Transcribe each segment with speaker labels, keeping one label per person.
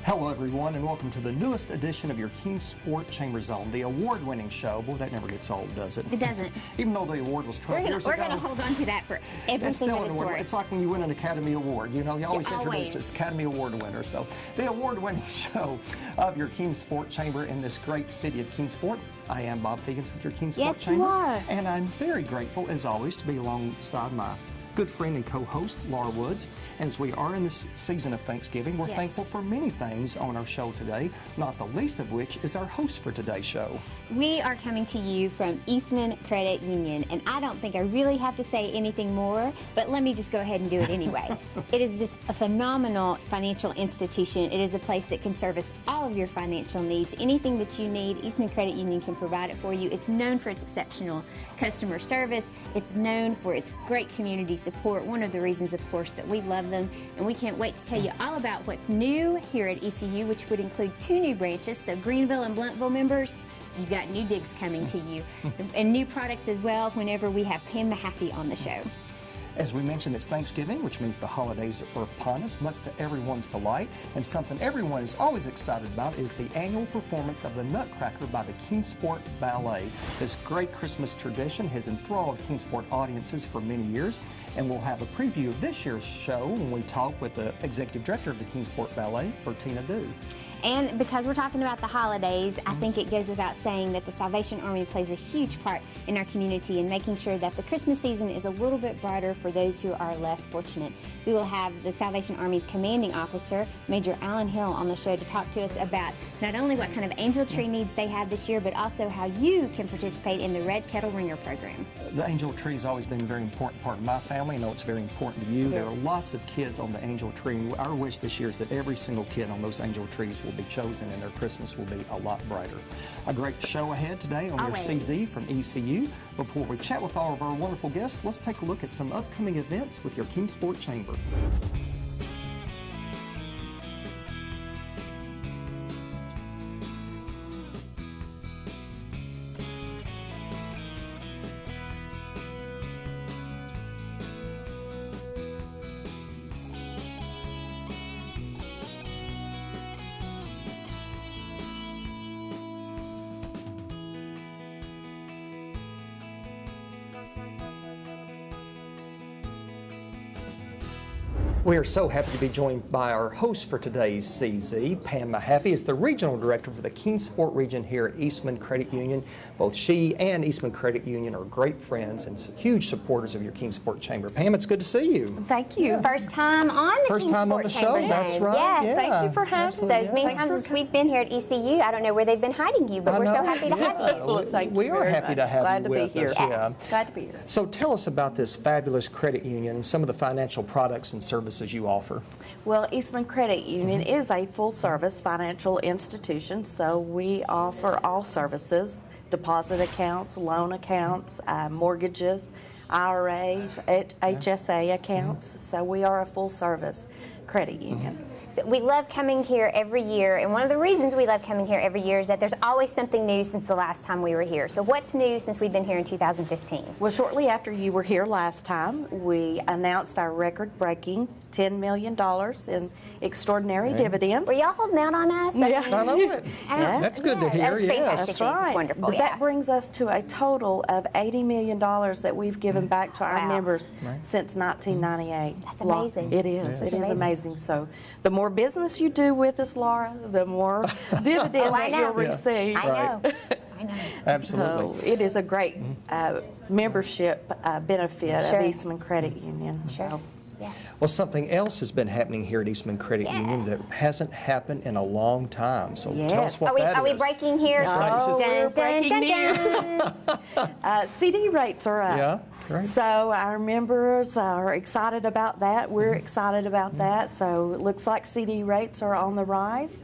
Speaker 1: Hello everyone, and welcome to the newest edition of your Kingsport Chamber Zone, the award-winning show. Boy, that never gets old, does it?
Speaker 2: It doesn't.
Speaker 1: Even though the award was 12 years ago.
Speaker 2: We're going to hold on to that for everything that it's worth.
Speaker 1: It's like when you win an Academy Award. You know, you always introduce us Academy Award winner. So, the award-winning show of your Kingsport Chamber in this great city of Kingsport. I am Bob Fegans with your Kingsport Chamber.
Speaker 2: Yes, you are.
Speaker 1: And I'm very grateful, as always, to be alongside my good friend and co-host, Laura Woods. As we are in this season of Thanksgiving, we're thankful for many things on our show today, not the least of which is our host for today's show.
Speaker 2: We are coming to you from Eastman Credit Union, and I don't think I really have to say anything more, but let me just go ahead and do it anyway. It is just a phenomenal financial institution. It is a place that can service all of your financial needs. Anything that you need, Eastman Credit Union can provide it for you. It's known for its exceptional customer service. It's known for its great community support. One of the reasons, of course, that we love them, and we can't wait to tell you all about what's new here at ECU, which would include 2 new branches. So Greenville and Blunteville members, you got new digs coming to you, and new products as well whenever we have Pam Mahaffey on the show.
Speaker 1: As we mentioned, it's Thanksgiving, which means the holidays are upon us, much to everyone's delight. And something everyone is always excited about is the annual performance of the Nutcracker by the Kingsport Ballet. This great Christmas tradition has enthralled Kingsport audiences for many years, and we'll have a preview of this year's show when we talk with the executive director of the Kingsport Ballet, Bertina Dew.
Speaker 2: And because we're talking about the holidays, I think it goes without saying that the Salvation Army plays a huge part in our community in making sure that the Christmas season is a little bit brighter for those who are less fortunate. We will have the Salvation Army's commanding officer, Major Alan Hill, on the show to talk to us about not only what kind of angel tree needs they have this year, but also how you can participate in the Red Kettle Ringer program.
Speaker 1: The angel tree has always been a very important part of my family. I know it's very important to you. There are lots of kids on the angel tree, and our wish this year is that every single kid on those angel trees will be chosen and their Christmas will be a lot brighter. A great show ahead today on your CZ from ECU. Before we chat with all of our wonderful guests, let's take a look at some upcoming events with your Kingsport Chamber. We are so happy to be joined by our host for today's CZ, Pam Mahaffey, is the Regional Director for the Kingsport region here at Eastman Credit Union. Both she and Eastman Credit Union are great friends and huge supporters of your Kingsport Chamber. Pam, it's good to see you.
Speaker 3: Thank you.
Speaker 2: First time on the
Speaker 1: First time on the show, that's right.
Speaker 2: Yes,
Speaker 1: yeah.
Speaker 3: Thank you for having
Speaker 2: So as many times as we've been here at ECU, I don't know where they've been hiding you, but we're so happy to have you.
Speaker 3: Well, thank
Speaker 1: we
Speaker 3: you
Speaker 1: are
Speaker 3: very
Speaker 1: happy
Speaker 3: much.
Speaker 1: to have
Speaker 3: Glad
Speaker 1: you
Speaker 3: to be
Speaker 1: with
Speaker 3: here.
Speaker 1: us. Yeah.
Speaker 3: Glad to be here.
Speaker 1: So tell us about this fabulous credit union and some of the financial products and services you offer.
Speaker 3: Well, Eastman Credit Union is a full-service financial institution, so we offer all services: deposit accounts, loan accounts, mortgages, IRAs, HSA accounts. So we are a full-service credit union.
Speaker 2: So we love coming here every year, and one of the reasons we love coming here every year is that there's always something new since the last time we were here. So what's new since we've been here in 2015?
Speaker 3: Well, shortly after you were here last time, we announced our record-breaking $10 million in extraordinary dividends.
Speaker 2: Were y'all holding out on us?
Speaker 3: Yeah.
Speaker 1: I know it.
Speaker 3: Yeah.
Speaker 1: That's good to hear,
Speaker 2: That's
Speaker 1: yes.
Speaker 2: fantastic.
Speaker 3: That's right.
Speaker 2: It's wonderful,
Speaker 3: But that brings us to a total of $80 million that we've given back to our members since 1998.
Speaker 2: That's amazing.
Speaker 3: It is.
Speaker 1: Yes.
Speaker 3: It is amazing. So the more business you do with us, Laura, the more dividend that you'll receive.
Speaker 2: I know. I know.
Speaker 1: Absolutely.
Speaker 3: So it is a great membership benefit
Speaker 2: Sure.
Speaker 3: of Eastman Credit Union.
Speaker 2: Sure.
Speaker 3: So,
Speaker 2: Yeah.
Speaker 1: Well, something else has been happening here at Eastman Credit Union that hasn't happened in a long time. So tell us what that is.
Speaker 2: Are we breaking here?
Speaker 1: That's right.
Speaker 3: Oh, we're breaking
Speaker 2: news.
Speaker 3: CD rates are up.
Speaker 1: Yeah, great.
Speaker 3: So our members are excited about that. We're excited about that. So it looks like CD rates are on the rise.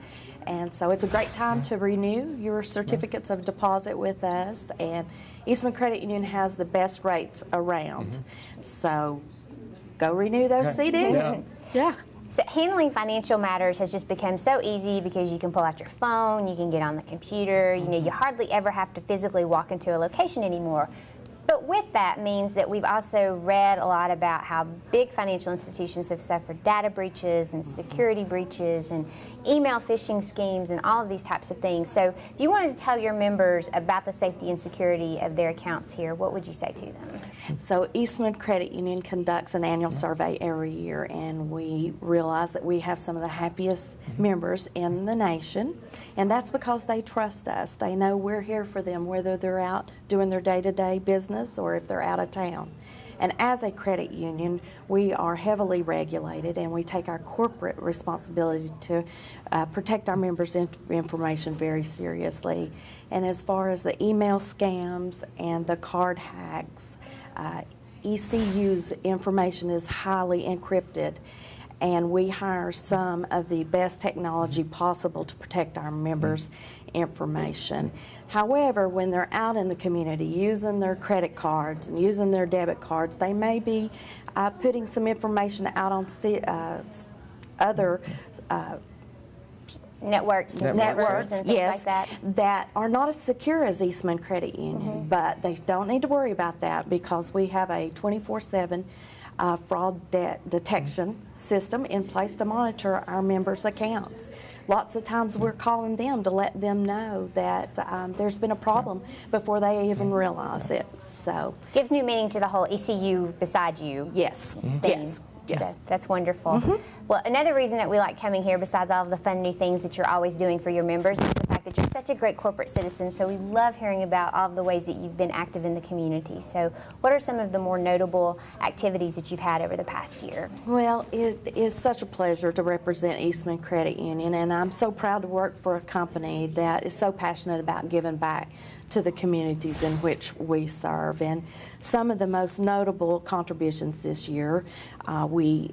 Speaker 3: And so it's a great time to renew your certificates of deposit with us. And Eastman Credit Union has the best rates around. So go renew those CDs. Yeah.
Speaker 2: So handling financial matters has just become so easy because you can pull out your phone, you can get on the computer, you know, you hardly ever have to physically walk into a location anymore. But with that means that we've also read a lot about how big financial institutions have suffered data breaches and security breaches and email phishing schemes and all of these types of things. So if you wanted to tell your members about the safety and security of their accounts here, what would you say to them?
Speaker 3: So Eastman Credit Union conducts an annual survey every year, and we realize that we have some of the happiest members in the nation, and that's because they trust us. They know we're here for them, whether they're out doing their day-to-day business or if they're out of town. And as a credit union, we are heavily regulated, and we take our corporate responsibility to protect our members' information very seriously. And as far as the email scams and the card hacks, ECU's information is highly encrypted, and we hire some of the best technology possible to protect our members' information. However, when they're out in the community using their credit cards and using their debit cards, they may be putting some information out on other
Speaker 2: Networks and servers and things like that.
Speaker 3: That are not as secure as Eastman Credit Union, but they don't need to worry about that because we have a 24/7 fraud detection system in place to monitor our members' accounts. Lots of times we're calling them to let them know that there's been a problem before they even realize it. So
Speaker 2: gives new meaning to the whole ECU beside you.
Speaker 3: Yes.
Speaker 2: Thing.
Speaker 3: Yes.
Speaker 2: So that's wonderful. Well, another reason that we like coming here, besides all of the fun new things that you're always doing for your members, is the fact that you're such a great corporate citizen. So we love hearing about all of the ways that you've been active in the community. So what are some of the more notable activities that you've had over the past year?
Speaker 3: Well, it is such a pleasure to represent Eastman Credit Union, and I'm so proud to work for a company that is so passionate about giving back to the communities in which we serve. And some of the most notable contributions this year, we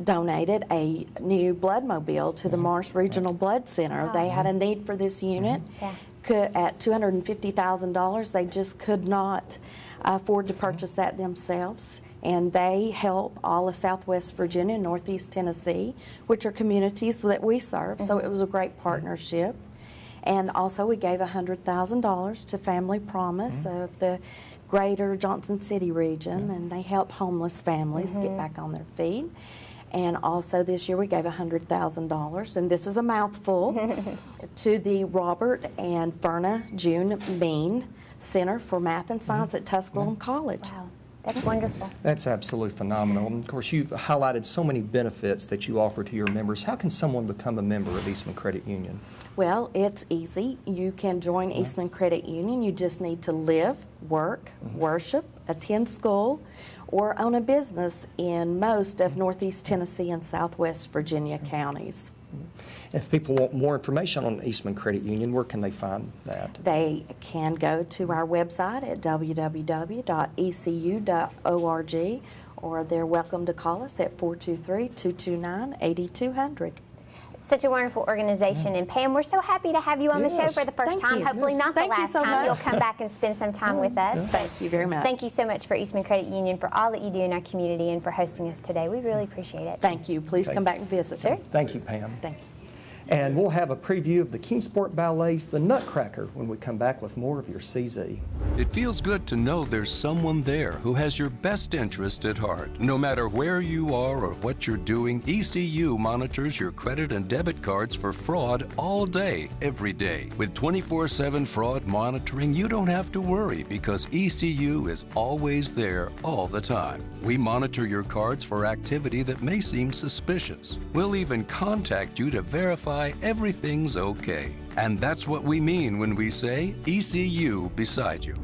Speaker 3: donated a new blood mobile to the Marsh Regional Blood Center. They had a need for this unit. At $250,000, they just could not afford to purchase that themselves. And they help all of Southwest Virginia and Northeast Tennessee, which are communities that we serve. So it was a great partnership. And also we gave $100,000 to Family Promise of the greater Johnson City region, and they help homeless families get back on their feet. And also this year we gave $100,000, and this is a mouthful, to the Robert and Verna June Bean Center for Math and Science at Tusculum College.
Speaker 2: Wow. That's wonderful.
Speaker 1: That's absolutely phenomenal. And of course, you highlighted so many benefits that you offer to your members. How can someone become a member of Eastman Credit Union?
Speaker 3: Well, it's easy. You can join Eastman Credit Union. You just need to live, work, worship, attend school, or own a business in most of Northeast Tennessee and Southwest Virginia counties.
Speaker 1: If people want more information on Eastman Credit Union, where can they find that?
Speaker 3: They can go to our website at www.ecu.org, or they're welcome to call us at 423-229-8200.
Speaker 2: Such a wonderful organization, and Pam, we're so happy to have you on the show for the first time. Hopefully not the last time. You'll come back and spend some time with us. But
Speaker 3: thank you very much.
Speaker 2: Thank you so much for Eastman Credit Union, for all that you do in our community, and for hosting us today. We really appreciate it.
Speaker 3: Thank you. Please come back and visit.
Speaker 2: Sure.
Speaker 1: Thank you, Pam.
Speaker 3: Thank you.
Speaker 1: And we'll have a preview of the Kingsport Ballet's The Nutcracker when we come back with more of your CZ.
Speaker 4: It feels good to know there's someone there who has your best interest at heart. No matter where you are or what you're doing, ECU monitors your credit and debit cards for fraud all day, every day. With 24/7 fraud monitoring, you don't have to worry because ECU is always there all the time. We monitor your cards for activity that may seem suspicious. We'll even contact you to verify everything's okay. And that's what we mean when we say ECU beside you.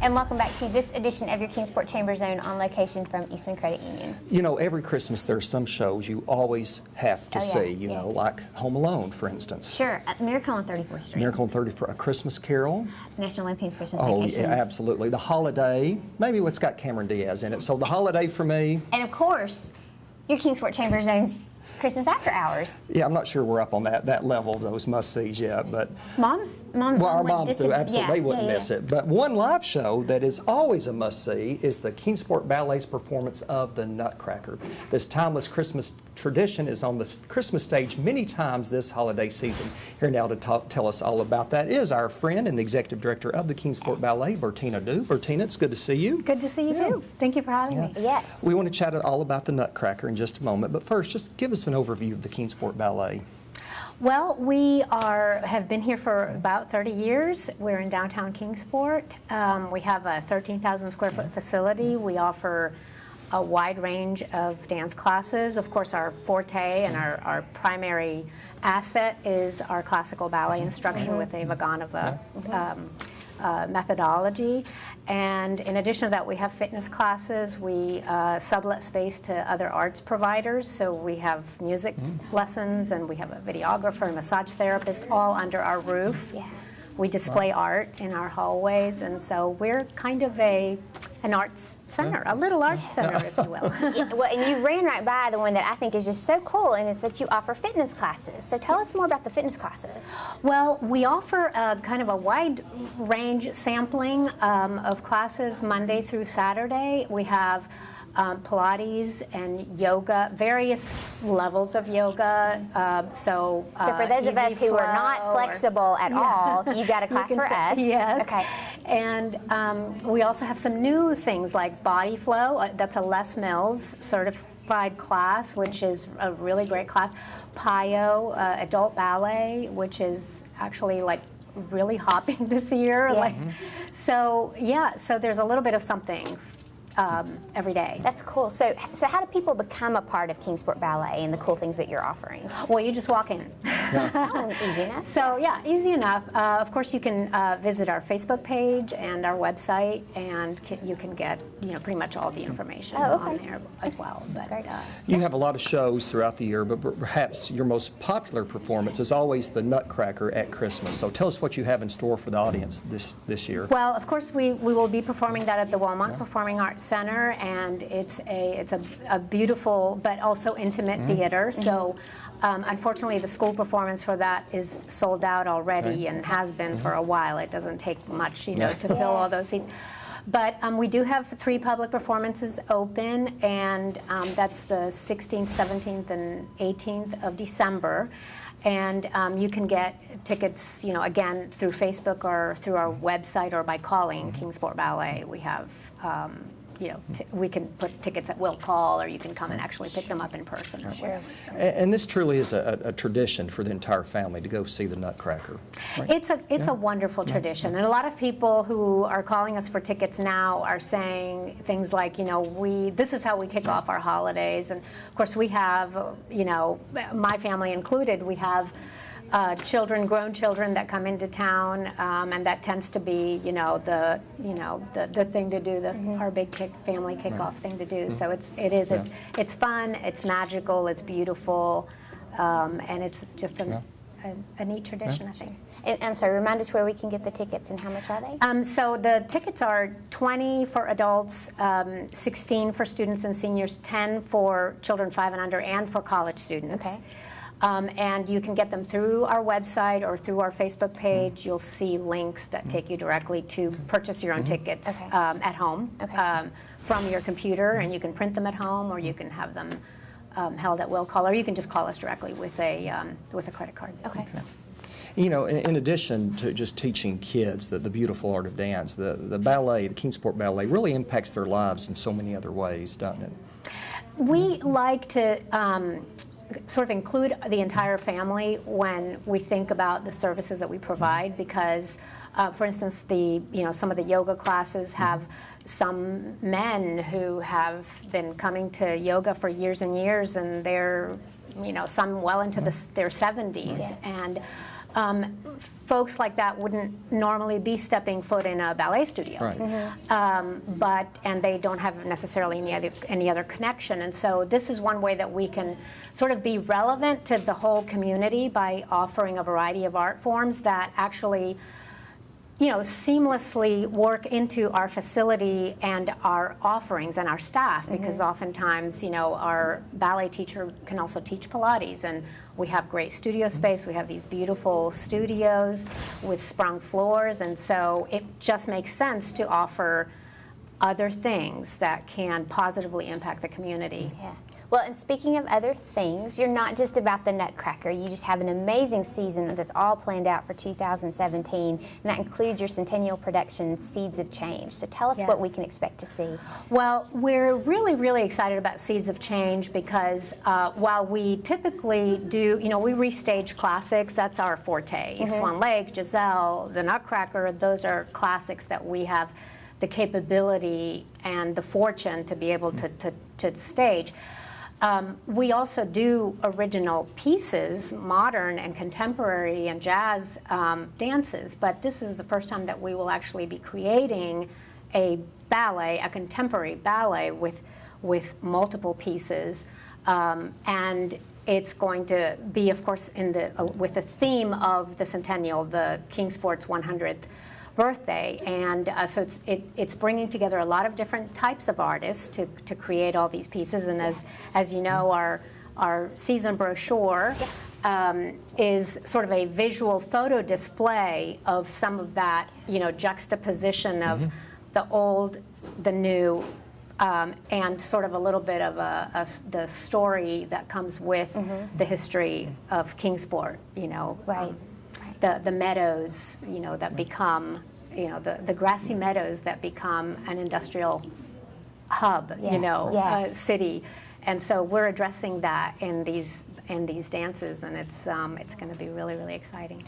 Speaker 2: And welcome back to this edition of your Kingsport Chamber Zone on location from Eastman Credit Union.
Speaker 1: You know, every Christmas there's some shows you always have to see, you know, like Home Alone, for instance.
Speaker 2: Sure. Miracle on 34th Street.
Speaker 1: Miracle on 34th, A Christmas Carol.
Speaker 2: National Lampoon's Christmas
Speaker 1: Oh,
Speaker 2: Vacation.
Speaker 1: yeah, absolutely. The Holiday, maybe what's got Cameron Diaz in it. So The Holiday for me.
Speaker 2: And of course, your Kingsport Chamber Zone's Christmas After Hours.
Speaker 1: Yeah, I'm not sure we're up on that level of those must-sees yet, but...
Speaker 2: Well,
Speaker 1: our moms do, absolutely. They wouldn't
Speaker 2: yeah.
Speaker 1: miss it. But one live show that is always a must-see is the Kingsport Ballet's performance of The Nutcracker. This timeless Christmas tradition is on the Christmas stage many times this holiday season. Here now to tell us all about that is our friend and the executive director of the Kingsport Ballet, Bertina Du. Bertina, it's good to see you.
Speaker 5: Good to see you too. Thank you for having me.
Speaker 2: Yes.
Speaker 1: We want to chat all about the Nutcracker in just a moment, but first, just give us an overview of the Kingsport Ballet.
Speaker 5: Well, we have been here for about 30 years. We're in downtown Kingsport. We have a 13,000 square foot facility. We offer a wide range of dance classes. Of course, our forte and our primary asset is our classical ballet instruction with a Vaganova methodology. And in addition to that, we have fitness classes. We sublet space to other arts providers. So we have music lessons, and we have a videographer and massage therapist all under our roof.
Speaker 2: Yeah.
Speaker 5: We display art in our hallways, and so we're kind of an arts center, a little arts center, if you will.
Speaker 2: Yeah, well, and you ran right by the one that I think is just so cool, and it's that you offer fitness classes. So tell us more about the fitness classes.
Speaker 5: Well, we offer kind of a wide range sampling of classes Monday through Saturday. We have Pilates and yoga, various levels of yoga. So
Speaker 2: for those of us who are not flexible at all, you got a class for us.
Speaker 5: Yes.
Speaker 2: Okay.
Speaker 5: And we also have some new things like Body Flow. That's a Les Mills certified class, which is a really great class. PIO, adult ballet, which is actually like really hopping this year.
Speaker 2: Yeah.
Speaker 5: So there's a little bit of something every day.
Speaker 2: That's cool. So how do people become a part of Kingsport Ballet and the cool things that you're offering?
Speaker 5: Well, you just walk in.
Speaker 2: Oh, easy enough.
Speaker 5: So yeah, easy enough. Of course, you can visit our Facebook page and our website, and you can get pretty much all the information on there as well.
Speaker 2: That's great.
Speaker 1: You have a lot of shows throughout the year, but perhaps your most popular performance is always the Nutcracker at Christmas. So tell us what you have in store for the audience this year.
Speaker 5: Well, of course, we will be performing that at the Walmart Performing Arts Center, and it's a beautiful but also intimate theater. So unfortunately, the school performance for that is sold out already and has been for a while. It doesn't take much, to fill all those seats. But we do have 3 public performances open, and that's the 16th, 17th, and 18th of December. And you can get tickets, again, through Facebook or through our website or by calling Kingsport Ballet. We have we can put tickets at will call, or you can come and actually pick them up in person or whatever. So.
Speaker 1: And this truly is a tradition for the entire family to go see the Nutcracker. Right?
Speaker 5: It's a wonderful tradition, and a lot of people who are calling us for tickets now are saying things like, this is how we kick off our holidays. And of course, we have, my family included, we have grown children that come into town, and that tends to be, the thing to do, our big family kickoff thing to do. So it's fun, it's magical, it's beautiful, and it's just a neat tradition, I think.
Speaker 2: I'm sorry, remind us where we can get the tickets and how much are they?
Speaker 5: So the tickets are $20 for adults, $16 for students and seniors, $10 for children 5 and under, and for college students.
Speaker 2: Okay.
Speaker 5: And you can get them through our website or through our Facebook page. You'll see links that take you directly to purchase your own tickets at home from your computer, and you can print them at home, or you can have them held at will call, or you can just call us directly with a credit card.
Speaker 2: Okay.
Speaker 5: So.
Speaker 1: In addition to just teaching kids the beautiful art of dance, the ballet, the Kingsport Ballet, really impacts their lives in so many other ways, doesn't it?
Speaker 5: We like to sort of include the entire family when we think about the services that we provide, because, for instance, some of the yoga classes have some men who have been coming to yoga for years and years, and they're, some well into their 70s, and folks like that wouldn't normally be stepping foot in a ballet studio, right. And they don't have necessarily any other connection. And so this is one way that we can sort of be relevant to the whole community by offering a variety of art forms that actually, seamlessly work into our facility and our offerings and our staff, because oftentimes, our ballet teacher can also teach Pilates, and we have great studio space. We have these beautiful studios with sprung floors, and so it just makes sense to offer other things that can positively impact the community.
Speaker 2: Yeah. Well, and speaking of other things, you're not just about the Nutcracker. You just have an amazing season that's all planned out for 2017, and that includes your centennial production, Seeds of Change. So tell us what we can expect to see.
Speaker 5: Well, we're really, really excited about Seeds of Change because while we typically do, we restage classics, that's our forte. Swan Lake, Giselle, the Nutcracker, those are classics that we have the capability and the fortune to be able to stage. We also do original pieces, modern and contemporary and jazz dances, but this is the first time that we will actually be creating a ballet, a contemporary ballet with multiple pieces, and it's going to be, of course, with the theme of the centennial, the Kingsport's 100th birthday, and so it's bringing together a lot of different types of artists to create all these pieces. And as you know, our season brochure is sort of a visual photo display of some of that, juxtaposition of the old, the new, and sort of a little bit of the story that comes with the history of Kingsport. The meadows, that become, the grassy meadows that become an industrial hub, city, and so we're addressing that in these dances, and it's going to be really, really exciting.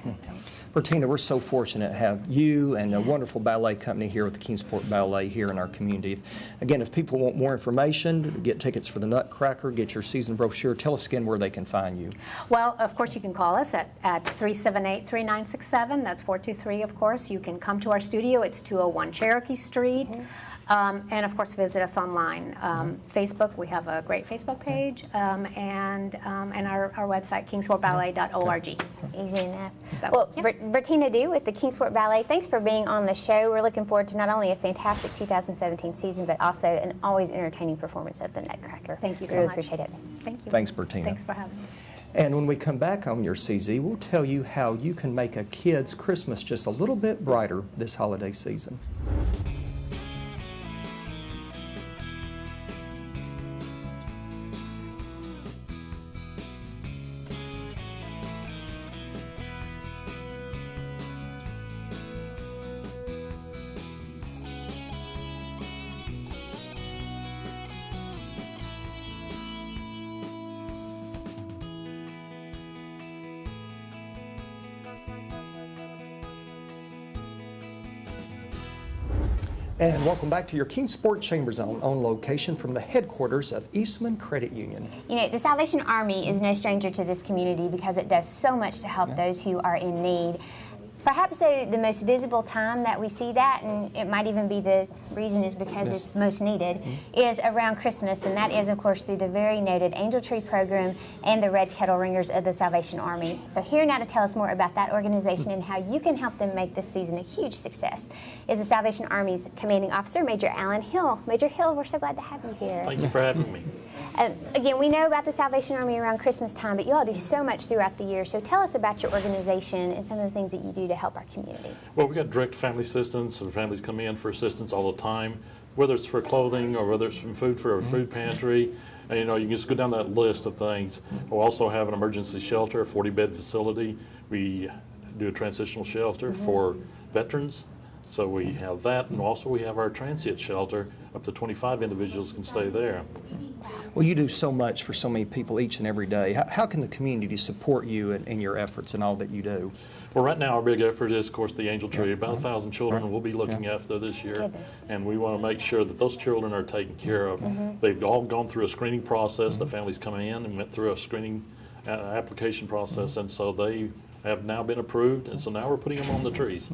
Speaker 1: Bertina, we're so fortunate to have you and a wonderful ballet company here with the Kingsport Ballet here in our community. Again, if people want more information, get tickets for the Nutcracker, get your season brochure, tell us again where they can find you.
Speaker 5: Well, of course, you can call us at 378-3967. That's 423, of course. You can come to our studio. It's 201 Cherokee Street. And of course, visit us online. Facebook, we have a great Facebook page, and our website, kingsportballet.org.
Speaker 2: Easy enough.
Speaker 5: So,
Speaker 2: well, Bertina Dew with the Kingsport Ballet, thanks for being on the show. We're looking forward to not only a fantastic 2017 season, but also an always entertaining performance of the Nutcracker.
Speaker 5: Thank you so
Speaker 2: really
Speaker 5: much.
Speaker 2: Appreciate it.
Speaker 5: Thank you.
Speaker 1: Thanks, Bertina.
Speaker 5: Thanks for having me.
Speaker 1: And when we come back on your CZ, we'll tell you how you can make a kid's Christmas just a little bit brighter this holiday season. And welcome back to your Kingsport Chamber Zone on location from the headquarters of Eastman Credit Union.
Speaker 2: The Salvation Army is no stranger to this community because it does so much to help those who are in need. Perhaps the most visible time that we see that, and it might even be the reason is because it's most needed, is around Christmas, and that is, of course, through the very noted Angel Tree Program and the Red Kettle Ringers of the Salvation Army. So here now to tell us more about that organization and how you can help them make this season a huge success is the Salvation Army's Commanding Officer, Major Alan Hill. Major Hill, we're so glad to have you here.
Speaker 6: Thank you for having me.
Speaker 2: Again, we know about the Salvation Army around Christmas time, but you all do so much throughout the year. So tell us about your organization and some of the things that you do to help our community.
Speaker 6: Well, we got direct family assistance, and families come in for assistance all the time, whether it's for clothing or whether it's from food for a food pantry. And, you can just go down that list of things. We'll also have an emergency shelter, a 40-bed facility. We do a transitional shelter for veterans. So we have that, and also we have our transient shelter. Up to 25 individuals can stay there.
Speaker 1: Well, you do so much for so many people each and every day. How can the community support you in your efforts and all that you do?
Speaker 6: Well, right now our big effort is, of course, the Angel Tree. About 1,000 children we'll be looking after this year.
Speaker 2: Goodness.
Speaker 6: And we want to make sure that those children are taken care of. They've all gone through a screening process. The families come in and went through a screening application process, and so they have now been approved, and so now we're putting them on the trees.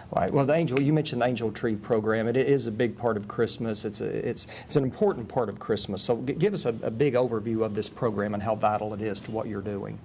Speaker 1: Right. Well, you mentioned the Angel Tree Program. It is a big part of Christmas. It's an important part of Christmas. So give us a big overview of this program and how vital it is to what you're doing.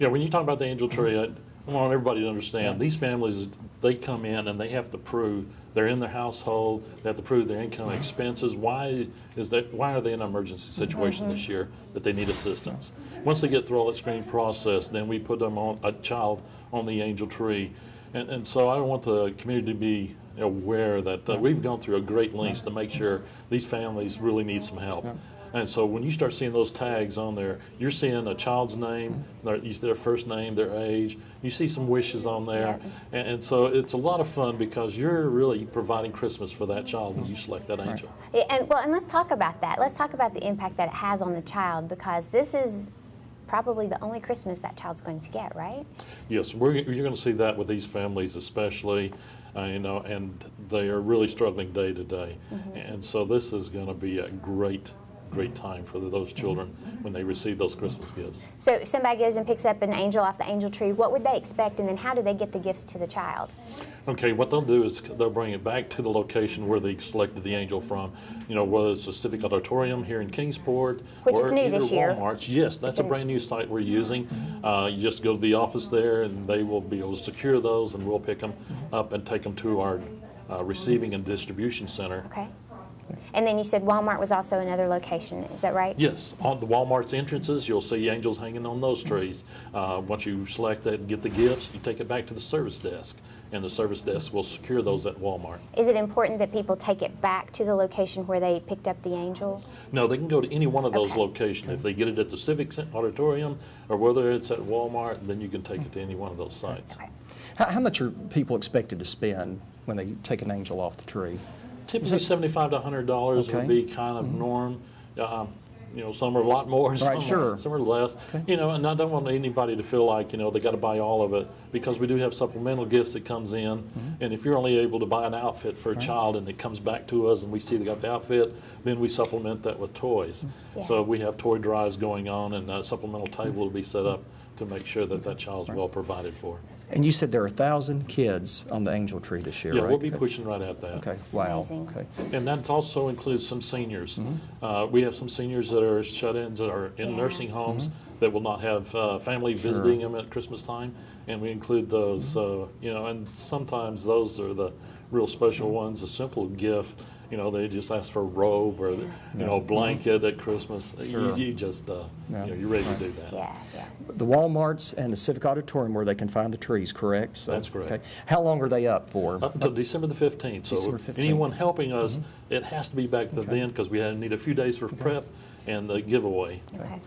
Speaker 6: Yeah, when you talk about the Angel Tree, I want everybody to understand these families, they come in and they have to prove they're in their household. They have to prove their income and expenses. Why are they in an emergency situation this year that they need assistance? Once they get through all that screening process, then we put them on a child on the Angel Tree. And so I want the community to be aware that we've gone through a great lengths to make sure these families really need some help. And so when you start seeing those tags on there, you're seeing a child's name, their first name, their age. You see some wishes on there. And so it's a lot of fun because you're really providing Christmas for that child when you select that angel.
Speaker 2: And let's talk about that. Let's talk about the impact that it has on the child, because this is probably the only Christmas that child's going to get, right?
Speaker 6: Yes, you're going to see that with these families especially, and they are really struggling day to day. And so this is going to be a great time for those children when they receive those Christmas gifts.
Speaker 2: So if somebody goes and picks up an angel off the angel tree, what would they expect, and then how do they get the gifts to the child?
Speaker 6: Okay, what they'll do is they'll bring it back to the location where they selected the angel from. Whether it's a Civic Auditorium here in Kingsport,
Speaker 2: Which
Speaker 6: or
Speaker 2: is new
Speaker 6: either
Speaker 2: this year.
Speaker 6: Walmart's. Yes, that's a brand new site we're using. You just go to the office there, and they will be able to secure those, and we'll pick them up and take them to our receiving and distribution center.
Speaker 2: Okay. And then you said Walmart was also another location, is that right?
Speaker 6: Yes, on the Walmart's entrances, you'll see angels hanging on those trees. Once you select that and get the gifts, you take it back to the service desk, and the service desk will secure those at Walmart.
Speaker 2: Is it important that people take it back to the location where they picked up the angel?
Speaker 6: No, they can go to any one of those locations. If they get it at the Civic Auditorium or whether it's at Walmart, then you can take it to any one of those sites.
Speaker 2: Okay.
Speaker 1: How much are people expected to spend when they take an angel off the tree?
Speaker 6: Typically $75 to $100
Speaker 1: Okay.
Speaker 6: would be kind of norm. Some are a lot more, some are less.
Speaker 1: Okay.
Speaker 6: And I don't want anybody to feel like, they got to buy all of it, because we do have supplemental gifts that comes in. And if you're only able to buy an outfit for a child and it comes back to us and we see they got the outfit, then we supplement that with toys. So we have toy drives going on, and a supplemental table will be set up to make sure that that child's well provided for.
Speaker 1: And you said there are 1,000 kids on the angel tree this year,
Speaker 6: Yeah,
Speaker 1: right?
Speaker 6: we'll be pushing right at that.
Speaker 1: Okay, wow.
Speaker 2: amazing.
Speaker 1: Okay.
Speaker 6: And that also includes some seniors. We have some seniors that are shut-ins, that are in nursing homes, that will not have family visiting them at Christmas time, and we include those. And sometimes those are the real special ones. A simple gift, they just ask for a robe or a blanket at Christmas.
Speaker 1: Sure.
Speaker 6: You just you're ready to do that.
Speaker 2: Yeah.
Speaker 1: The Walmarts and the Civic Auditorium where they can find the trees, correct? So,
Speaker 6: That's correct.
Speaker 1: Okay. How long are they up for?
Speaker 6: Up until December the 15th. So
Speaker 1: December 15th.
Speaker 6: anyone helping us, it has to be back to then, because we need a few days for prep and the giveaway.
Speaker 2: Okay.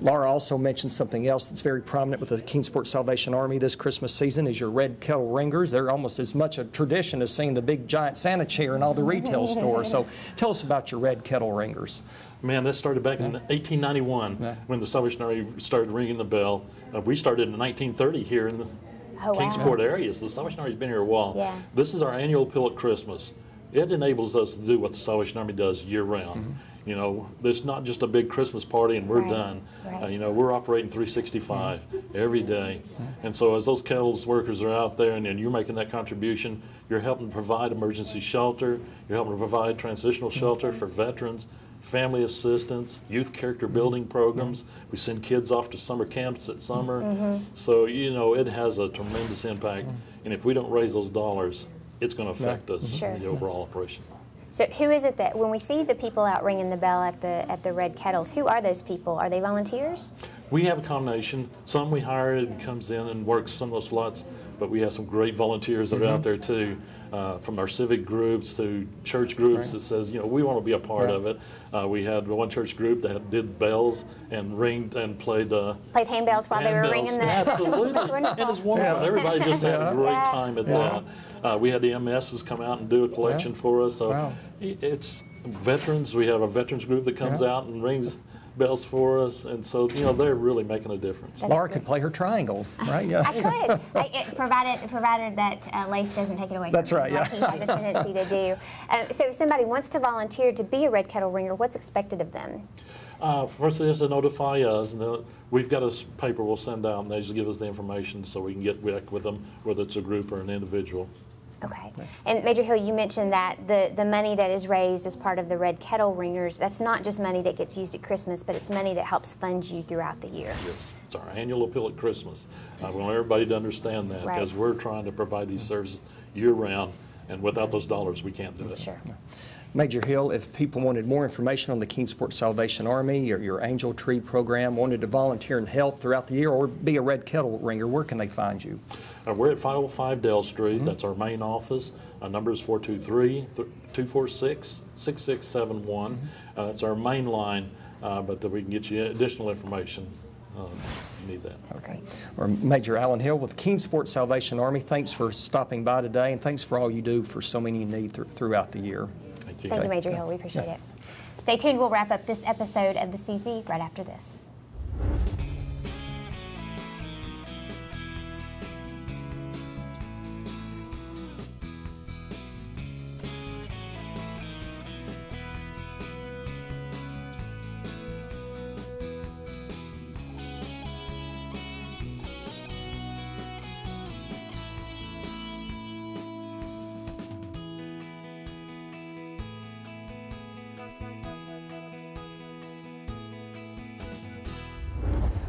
Speaker 1: Laura also mentioned something else that's very prominent with the Kingsport Salvation Army this Christmas season is your red kettle ringers. They're almost as much a tradition as seeing the big giant Santa chair in all the retail stores. So tell us about your red kettle ringers.
Speaker 6: Man, that started back in 1891 when the Salvation Army started ringing the bell. We started in 1930 here in the Kingsport area, so the Salvation Army's been here a while.
Speaker 2: Yeah.
Speaker 6: This is our annual appeal at Christmas. It enables us to do what the Salvation Army does year-round. There's not just a big Christmas party and we're done.
Speaker 2: Right.
Speaker 6: We're operating 365 every day. And so as those kettles workers are out there and you're making that contribution, you're helping to provide emergency shelter, you're helping to provide transitional shelter for veterans, family assistance, youth character building programs. We send kids off to summer camps at summer. So, it has a tremendous impact. And if we don't raise those dollars, it's going to affect us in the overall operation.
Speaker 2: So who is it that, when we see the people out ringing the bell at the red kettles, who are those people? Are they volunteers?
Speaker 6: We have a combination. Some we hire and comes in and works some of those slots, but we have some great volunteers that are out there too, from our civic groups to church groups that says, we want to be a part of it. We had one church group that did bells and ringed and played
Speaker 2: handbells while they were ringing the
Speaker 6: Absolutely.
Speaker 2: That's wonderful.
Speaker 6: And it's wonderful. Everybody just had a great time at that. We had the MSs come out and do a collection for us. So it's veterans. We have a veterans group that comes out and rings bells for us, and so they're really making a difference.
Speaker 1: Laura could play her triangle, right? Yeah.
Speaker 2: I could, provided that Leif doesn't take it away.
Speaker 1: That's
Speaker 2: from
Speaker 1: right.
Speaker 2: me, like he has a tendency to do. So if somebody wants to volunteer to be a red kettle ringer, what's expected of them?
Speaker 6: First, they have to notify us, and we've got a paper we'll send out, and they just give us the information so we can get back with them, whether it's a group or an individual.
Speaker 2: Okay. And Major Hill, you mentioned that the money that is raised as part of the Red Kettle Ringers, that's not just money that gets used at Christmas, but it's money that helps fund you throughout the year.
Speaker 6: Yes, it's our annual appeal at Christmas. I want everybody to understand that, because we're trying to provide these services year-round, and without those dollars, we can't do it.
Speaker 2: Sure.
Speaker 1: Major Hill, if people wanted more information on the Kingsport Salvation Army or your Angel Tree program, wanted to volunteer and help throughout the year or be a red kettle ringer, where can they find you?
Speaker 6: We're at 505 Dell Street. That's our main office. Our number is 423-246-6671. That's our main line. but that we can get you additional information. You need that.
Speaker 1: Okay. Or Major Alan Hill with Kingsport Salvation Army, thanks for stopping by today, and thanks for all you do for so many in need throughout the year.
Speaker 6: Thank you.
Speaker 2: Thank you, Major Hill. We appreciate it. Stay tuned. We'll wrap up this episode of the CZ right after this.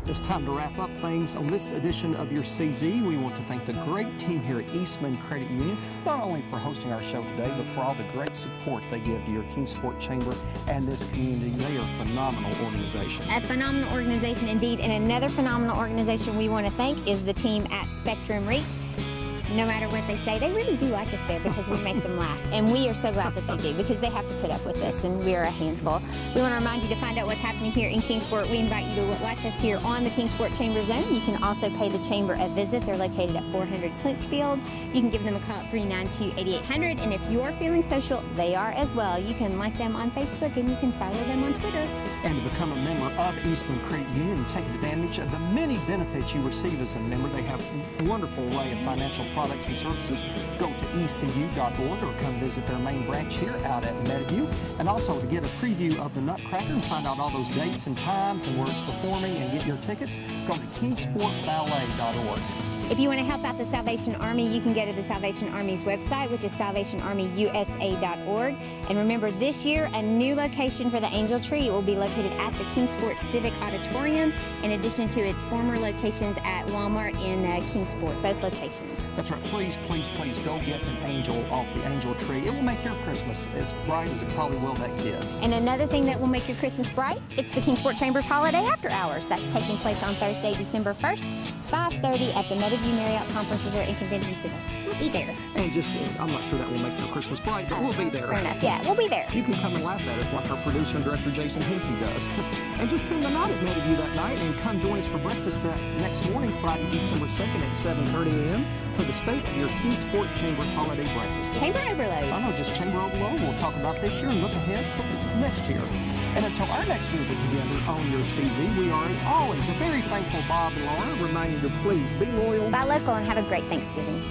Speaker 1: It's time to wrap up things on this edition of your CZ. We want to thank the great team here at Eastman Credit Union, not only for hosting our show today, but for all the great support they give to your Kingsport Chamber and this community. They are a phenomenal organization.
Speaker 2: A phenomenal organization indeed, and another phenomenal organization we want to thank is the team at Spectrum Reach. No matter what they say, they really do like us there because we make them laugh. And we are so glad that they do because they have to put up with us, and we are a handful. We want to remind you to find out what's happening here in Kingsport. We invite you to watch us here on the Kingsport Chamber Zone. You can also pay the Chamber a visit. They're located at 400 Clinchfield. You can give them a call at 392-8800. And if you're feeling social, they are as well. You can like them on Facebook and you can follow them on Twitter.
Speaker 1: And to become a member of Eastman Credit Union and take advantage of the many benefits you receive as a member, they have a wonderful array of financial products and services. Go to ecu.org or come visit their main branch here out at Meadowview. And also to get a preview of the Nutcracker and find out all those dates and times and where it's performing and get your tickets, go to kingsportballet.org.
Speaker 2: If you want to help out the Salvation Army, you can go to the Salvation Army's website, which is salvationarmyusa.org. And remember, this year, a new location for the Angel Tree will be located at the Kingsport Civic Auditorium, in addition to its former locations at Walmart in Kingsport, both locations.
Speaker 1: That's right. Please, please, please go get an angel off the Angel Tree. It will make your Christmas as bright as it probably will that kid's.
Speaker 2: And another thing that will make your Christmas bright, it's the Kingsport Chamber's Holiday After Hours. That's taking place on Thursday, December 1st, 5:30 at the Meadowview Marriott Conference Resort and Convention Center. We'll be there.
Speaker 1: And just, I'm not sure that will make your Christmas bright, but we'll be there.
Speaker 2: Fair enough. Yeah, we'll be there.
Speaker 1: You can come and laugh at us like our producer and director Jason Hensey does. And just spend the night at Meadowview that night and come join us for breakfast that next morning, Friday, December 2nd at 7:30 a.m. for the State of your Kingsport Chamber Holiday Breakfast.
Speaker 2: Chamber overload.
Speaker 1: I know, just Chamber overload. We'll talk about this year and look ahead to next year. And until our next visit together on your CZ, we are, as always, a very thankful Bob and Laura, reminding you to please be loyal,
Speaker 2: Buy local, and have a great Thanksgiving.